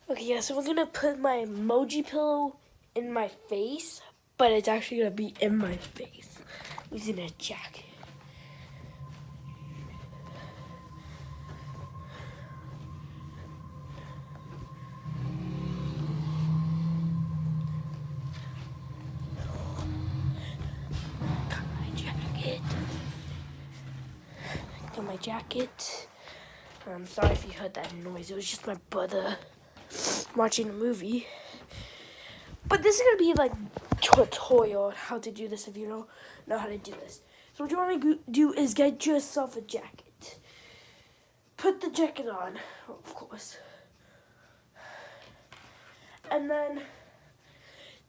Okay, yeah, so we're gonna put my emoji pillow in my face, but it's actually gonna be in my face using a jacket. Got my jacket. Got my jacket. I'm sorry if you heard that noise. It was just my brother watching a movie. But this is gonna be like tutorial on how to do this if you don't know how to do this. So what you want to do is get yourself a jacket. Put the jacket on, of course. And then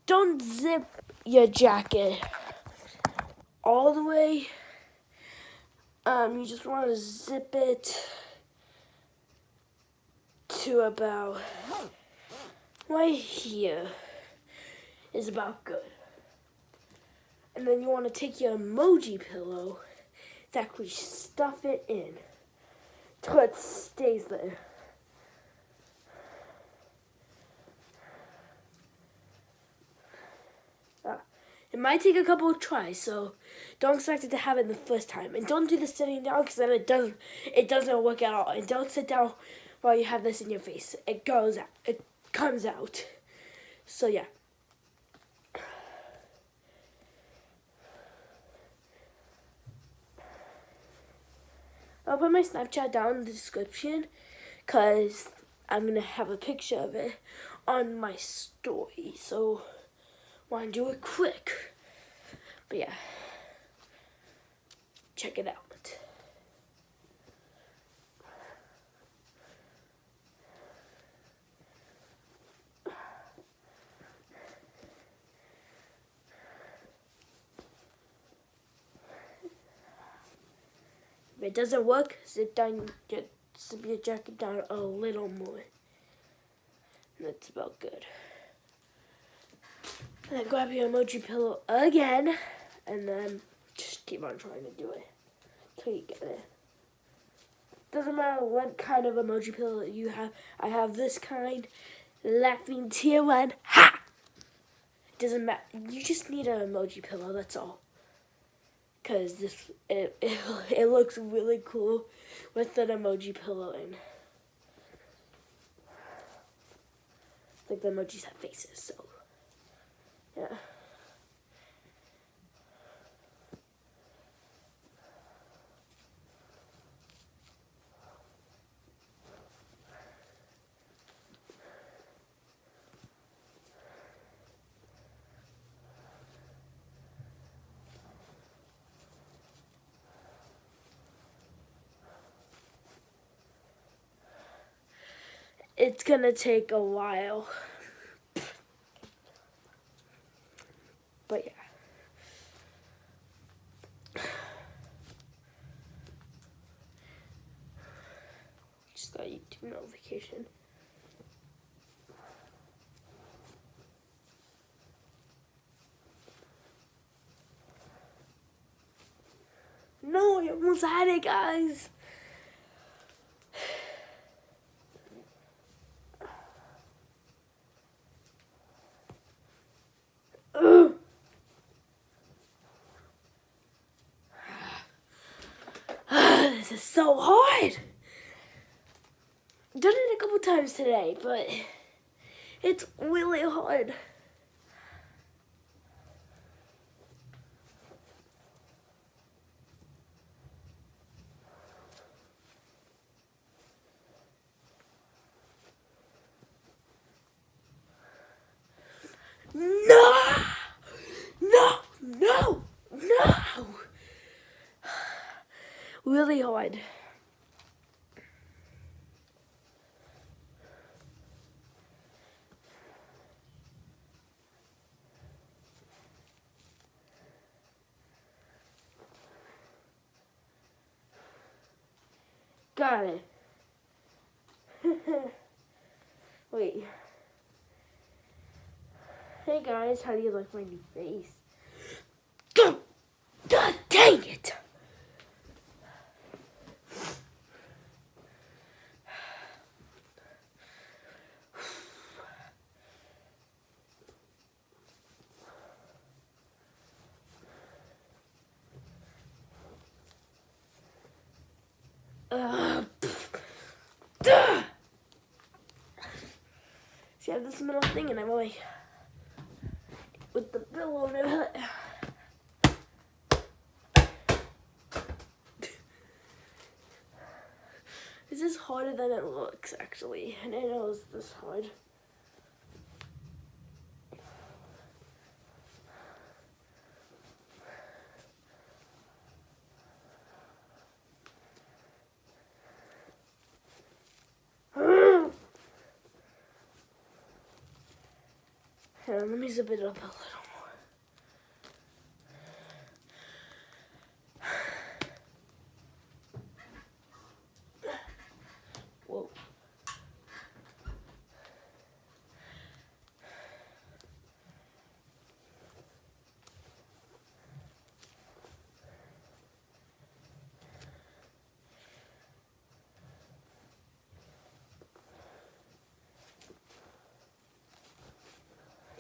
don't zip your jacket all the way. You just want to zip it to about right here is about good. And then you want to take your emoji pillow to actually stuff it in till it stays there. It might take a couple of tries, so don't expect it to happen the first time. And don't do this sitting down because then it doesn't work at all. And don't sit down while you have this in your face. It goes out. It comes out. So yeah. I'll put my Snapchat down in the description because I'm going to have a picture of it on my story. So want to do it quick. But yeah, check it out. If it doesn't work, zip your jacket down a little more. And that's about good. And then grab your emoji pillow again, and then just keep on trying to do it till you get it. Doesn't matter what kind of emoji pillow you have. I have this kind, laughing tear one. Ha! Doesn't matter. You just need an emoji pillow. That's all. Cause it looks really cool with an emoji pillow in. It's like the emojis have faces, so yeah. It's gonna take a while. But yeah. Just got YouTube notification. No, I almost had it, guys. Ugh. This is so hard. Done it a couple times today, but it's really hard. No! No! No! No! Really hard. Got it. Wait. Hey guys, how do you like my new face? God dang it! See, I have this middle thing, and I'm like, with the pillow and everything. This is harder than it looks, actually. And I know it's this hard. Here, let me zip it up a little more. Whoa.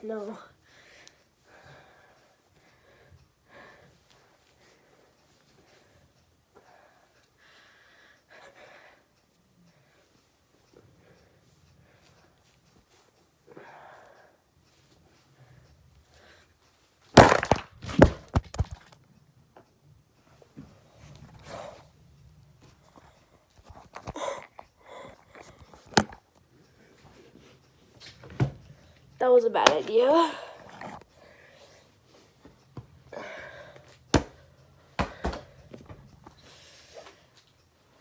No. That was a bad idea.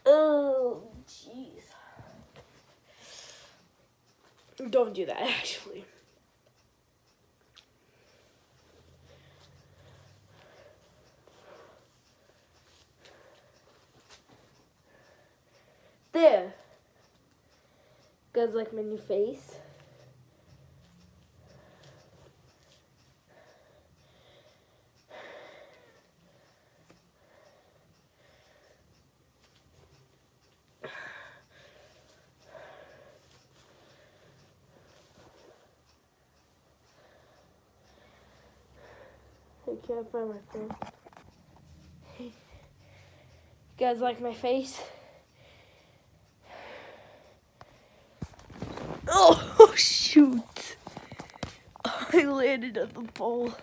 Oh, jeez. Don't do that, actually. There. Guys, like my new face? I can't find my phone. You guys like my face? Oh, shoot. I landed on the pole.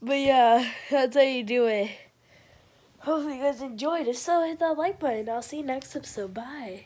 But yeah, that's how you do it. Hopefully you guys enjoyed. If so, hit that like button. I'll see you next episode. Bye.